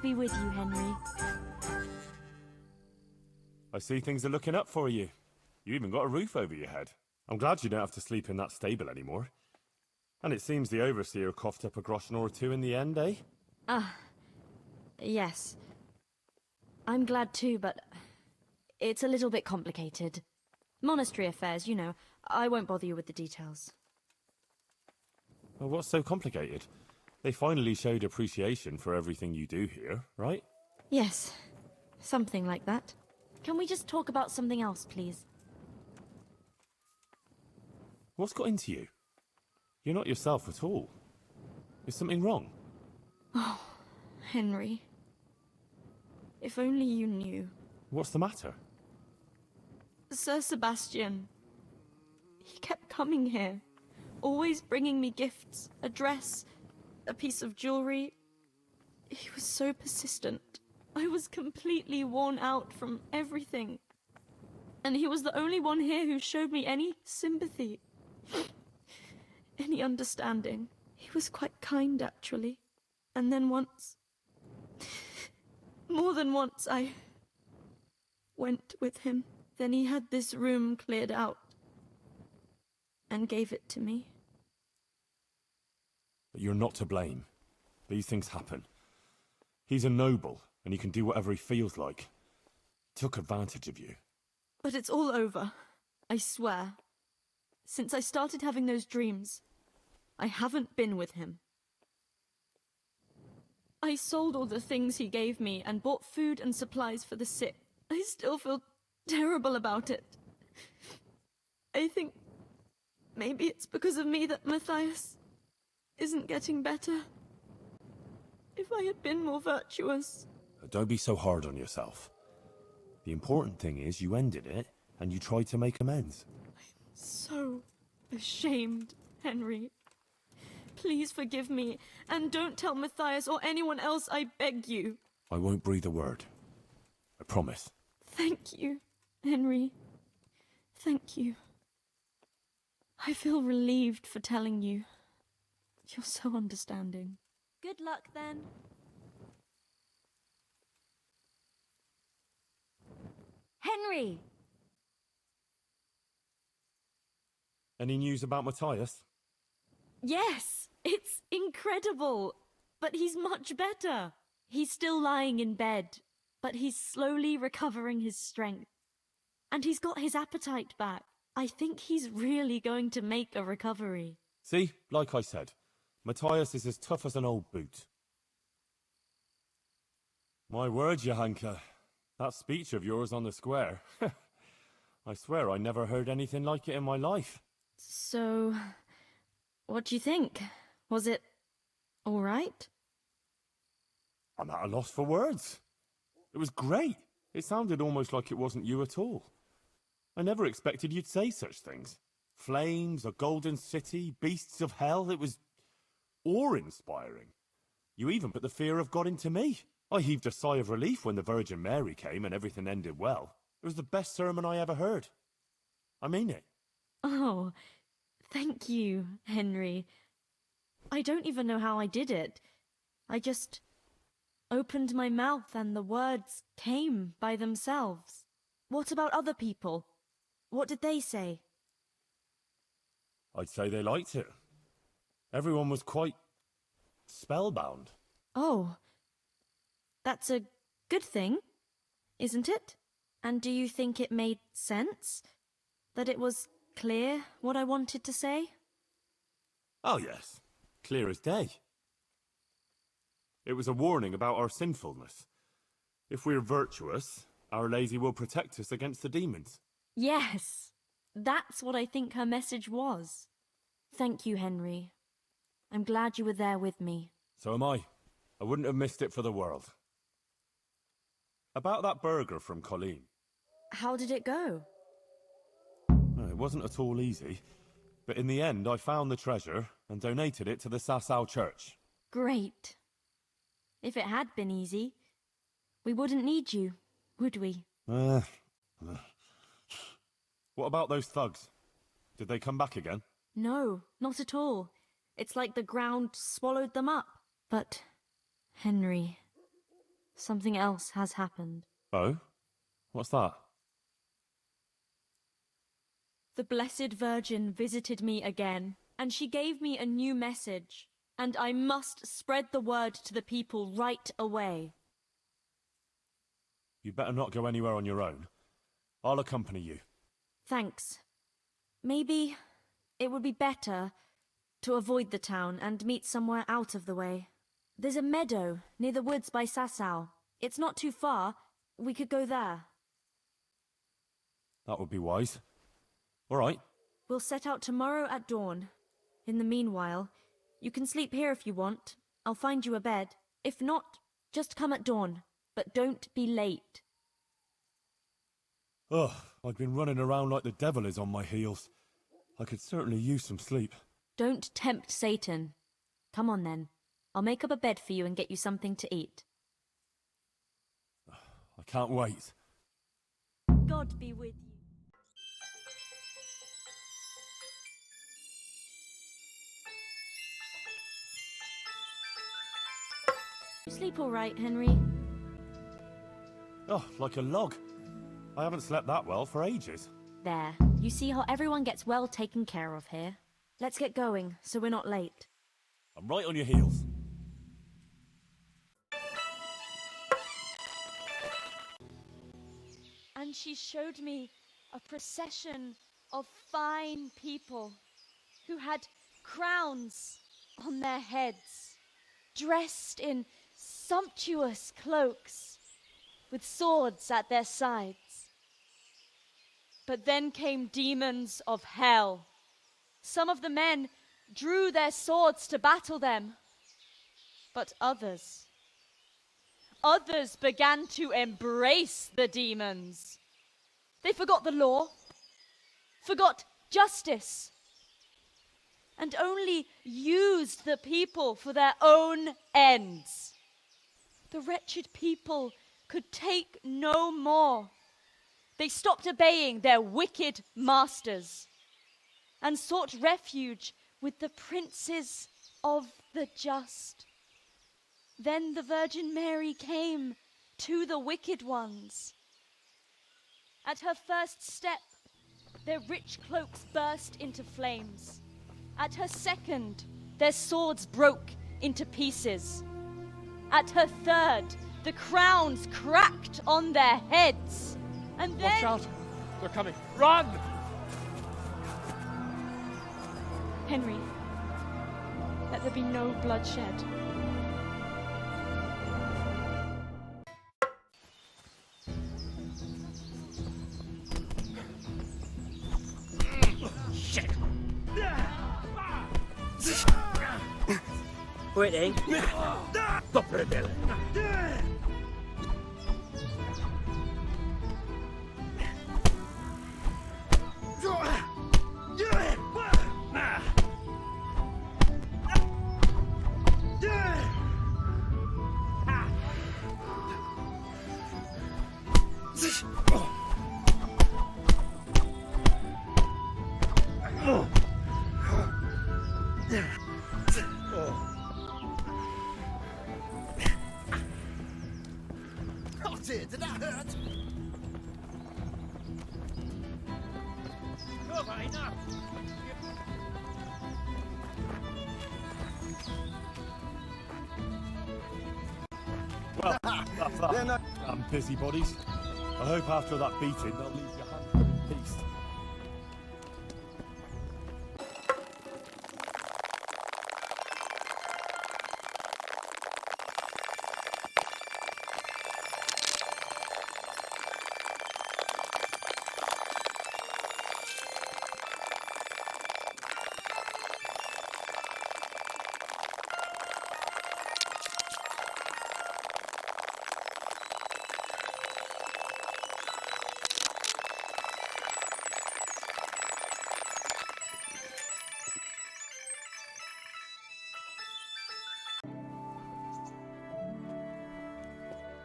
be with you, Henry. I see things are looking up for you. You even got a roof over your head. I'm glad you don't have to sleep in that stable anymore. And it seems the overseer coughed up a groschen or two in the end, eh? Yes. I'm glad too, but it's a little bit complicated. Monastery affairs, you know. I won't bother you with the details. Well, what's so complicated? They finally showed appreciation for everything you do here, right? Yes, something like that. Can we just talk about something else, please? What's got into you? You're not yourself at all. Is something wrong? Oh, Henry. If only you knew. What's the matter? Sir Sebastian. He kept coming here, always bringing me gifts, a dress, a piece of jewelry. He was so persistent. I was completely worn out from everything. And he was the only one here who showed me any sympathy, any understanding. He was quite kind, actually. And then once, more than once, I went with him. Then he had this room cleared out and gave it to me. But you're not to blame. These things happen. He's a noble, and he can do whatever he feels like. He took advantage of you. But it's all over, I swear. Since I started having those dreams, I haven't been with him. I sold all the things he gave me and bought food and supplies for the sick. I still feel terrible about it. I think maybe it's because of me that Matthias isn't getting better. If I had been more virtuous... Don't be so hard on yourself. The important thing is you ended it, and you tried to make amends. I'm so ashamed, Henry. Please forgive me, and don't tell Matthias or anyone else, I beg you. I won't breathe a word. I promise. Thank you, Henry. Thank you. I feel relieved for telling you. You're so understanding. Good luck, then. Henry! Any news about Matthias? Yes! It's incredible! But he's much better. He's still lying in bed, but he's slowly recovering his strength. And he's got his appetite back. I think he's really going to make a recovery. See, like I said, Matthias is as tough as an old boot. My word, Johanka. That speech of yours on the square. I swear I never heard anything like it in my life. So, what do you think? Was it all right? I'm at a loss for words. It was great. It sounded almost like it wasn't you at all. I never expected you'd say such things. Flames, a golden city, beasts of hell. It was awe-inspiring. You even put the fear of God into me. I heaved a sigh of relief when the Virgin Mary came and everything ended well. It was the best sermon I ever heard. I mean it. Oh, thank you, Henry. I don't even know how I did it. I just opened my mouth and the words came by themselves. What about other people? What did they say? I'd say they liked it. Everyone was quite spellbound. Oh, that's a good thing, isn't it? And do you think it made sense? That it was clear what I wanted to say? Oh yes, clear as day. It was a warning about our sinfulness. If we're virtuous, Our Lady will protect us against the demons. Yes, that's what I think her message was. Thank you, Henry. I'm glad you were there with me. So am I. I wouldn't have missed it for the world. About that burger from Colleen. How did it go? Well, it wasn't at all easy, but in the end I found the treasure and donated it to the Sasau church. Great. If it had been easy, we wouldn't need you, would we? What about those thugs? Did they come back again? No, not at all. It's like the ground swallowed them up. But, Henry, something else has happened. Oh? What's that? The Blessed Virgin visited me again, and she gave me a new message, and I must spread the word to the people right away. You better not go anywhere on your own. I'll accompany you. Thanks. Maybe it would be better to avoid the town and meet somewhere out of the way. There's a meadow near the woods by Sasau. It's not too far. We could go there. That would be wise. All right. We'll set out tomorrow at dawn. In the meanwhile, you can sleep here if you want. I'll find you a bed. If not, just come at dawn. But don't be late. Ugh, I've been running around like the devil is on my heels. I could certainly use some sleep. Don't tempt Satan. Come on then. I'll make up a bed for you and get you something to eat. I can't wait. God be with you. You sleep all right, Henry? Oh, like a log. I haven't slept that well for ages. There. You see how everyone gets well taken care of here? Let's get going, so we're not late. I'm right on your heels. And she showed me a procession of fine people who had crowns on their heads, dressed in sumptuous cloaks, with swords at their sides. But then came demons of hell. Some of the men drew their swords to battle them, but others began to embrace the demons. They forgot the law, forgot justice, and only used the people for their own ends. The wretched people could take no more. They stopped obeying their wicked masters and sought refuge with the princes of the just. Then the Virgin Mary came to the wicked ones. At her first step, their rich cloaks burst into flames. At her second, their swords broke into pieces. At her third, the crowns cracked on their heads. And then... Watch out! They're coming! Run! Henry, let there be no bloodshed. Shit! Waiting. Stop rebelling! Oh dear, did that hurt? Over, enough! Well, that's that. Busybodies. I hope after that beating they'll leave you